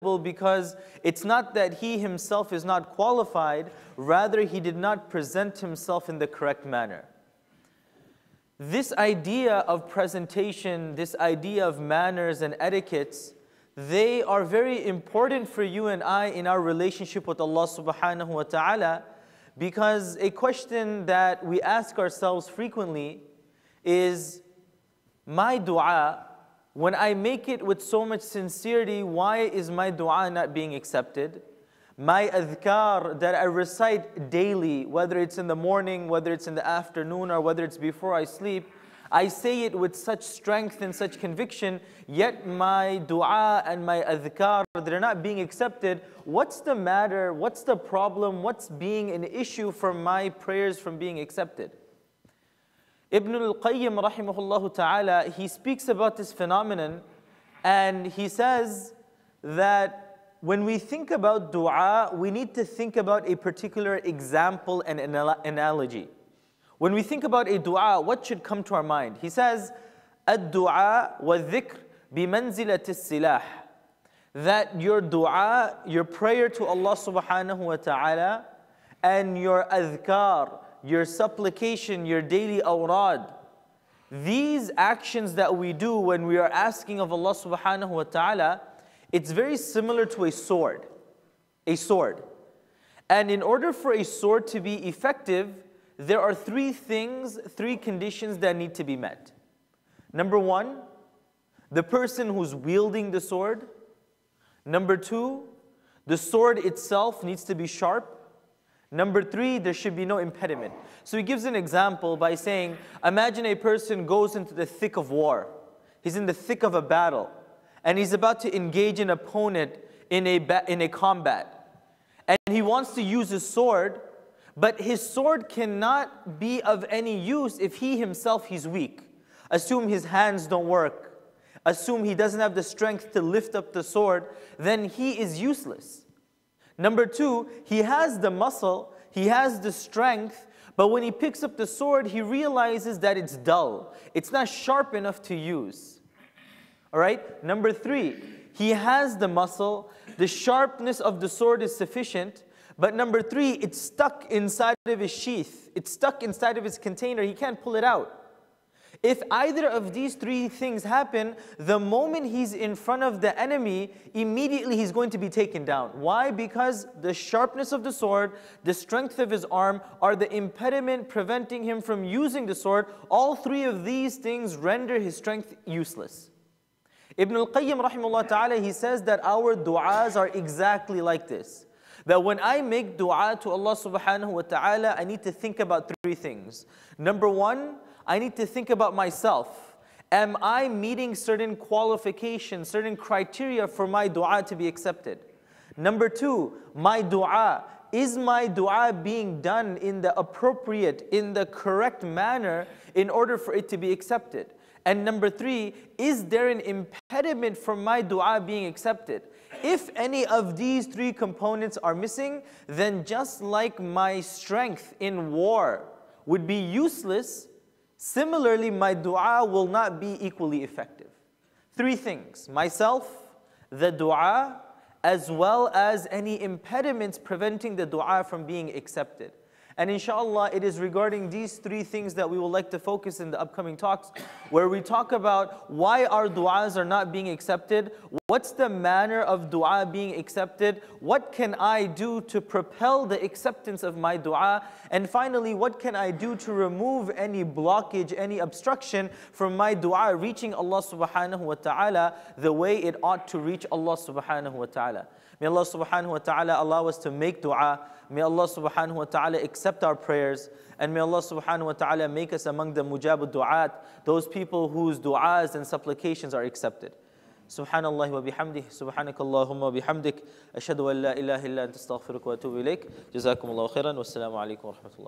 because it's not that he himself is not qualified, rather he did not present himself in the correct manner. This idea of presentation, this idea of manners and etiquettes, they are very important for you and I in our relationship with Allah subhanahu wa ta'ala, because a question that we ask ourselves frequently is, my dua, when I make it with so much sincerity, why is my dua not being accepted? My adhkar that I recite daily, whether it's in the morning, whether it's in the afternoon, or whether it's before I sleep, I say it with such strength and such conviction, yet my dua and my adhkar, they're not being accepted. What's the matter? What's the problem? What's being an issue for my prayers from being accepted? Ibn al-Qayyim rahimahullah ta'ala, he speaks about this phenomenon, and he says that when we think about dua, we need to think about a particular example and analogy. When we think about a dua, what should come to our mind? He says, "Ad-du'a wa dhikr bimanzilati silah." That your dua, your prayer to Allah subhanahu wa ta'ala, and your adhkar, your supplication, your daily awrad, these actions that we do when we are asking of Allah subhanahu wa ta'ala, it's very similar to a sword. A sword. And in order for a sword to be effective, there are three conditions that need to be met. Number one, the person who's wielding the sword. Number two, the sword itself needs to be sharp. Number three, there should be no impediment. So he gives an example by saying, imagine a person goes into the thick of war. He's in the thick of a battle, and he's about to engage an opponent in a combat. And he wants to use his sword, but his sword cannot be of any use if he himself, he's weak. Assume his hands don't work. Assume he doesn't have the strength to lift up the sword, then he is useless. Number two, he has the muscle, he has the strength, but when he picks up the sword, he realizes that it's dull. It's not sharp enough to use. All right? Number three, he has the muscle, the sharpness of the sword is sufficient, but number three, it's stuck inside of his sheath. It's stuck inside of his container. He can't pull it out. If either of these three things happen, the moment he's in front of the enemy, immediately he's going to be taken down. Why? Because the sharpness of the sword, the strength of his arm are the impediment preventing him from using the sword. All three of these things render his strength useless. Ibn al-Qayyim rahimahullah ta'ala, he says that our du'as are exactly like this. That when I make dua to Allah subhanahu wa ta'ala, I need to think about three things. Number one, I need to think about myself. Am I meeting certain qualifications, certain criteria for my dua to be accepted? Number two, my dua, is my dua being done in the appropriate, in the correct manner in order for it to be accepted? And number three, is there an impediment for my dua being accepted? If any of these three components are missing, then just like my strength in war would be useless, similarly my dua will not be equally effective. Three things: myself, the dua, as well as any impediments preventing the dua from being accepted. And inshallah, it is regarding these three things that we would like to focus in the upcoming talks, where we talk about why our du'as are not being accepted, what's the manner of dua being accepted, what can I do to propel the acceptance of my dua, and finally, what can I do to remove any blockage, any obstruction from my dua reaching Allah subhanahu wa ta'ala the way it ought to reach Allah subhanahu wa ta'ala. May Allah subhanahu wa ta'ala allow us to make dua. May Allah subhanahu wa ta'ala accept our prayers. And may Allah subhanahu wa ta'ala make us among the mujabud du'at, those people whose du'as and supplications are accepted. Subhanallah wa bihamdih, subhanakallahumma wa bihamdik, ashhadu an la ilaha illa anta astaghfiruka wa atubu ilayk. Jazakumullahu khairan, wassalamu alaikum wa rahmatullah.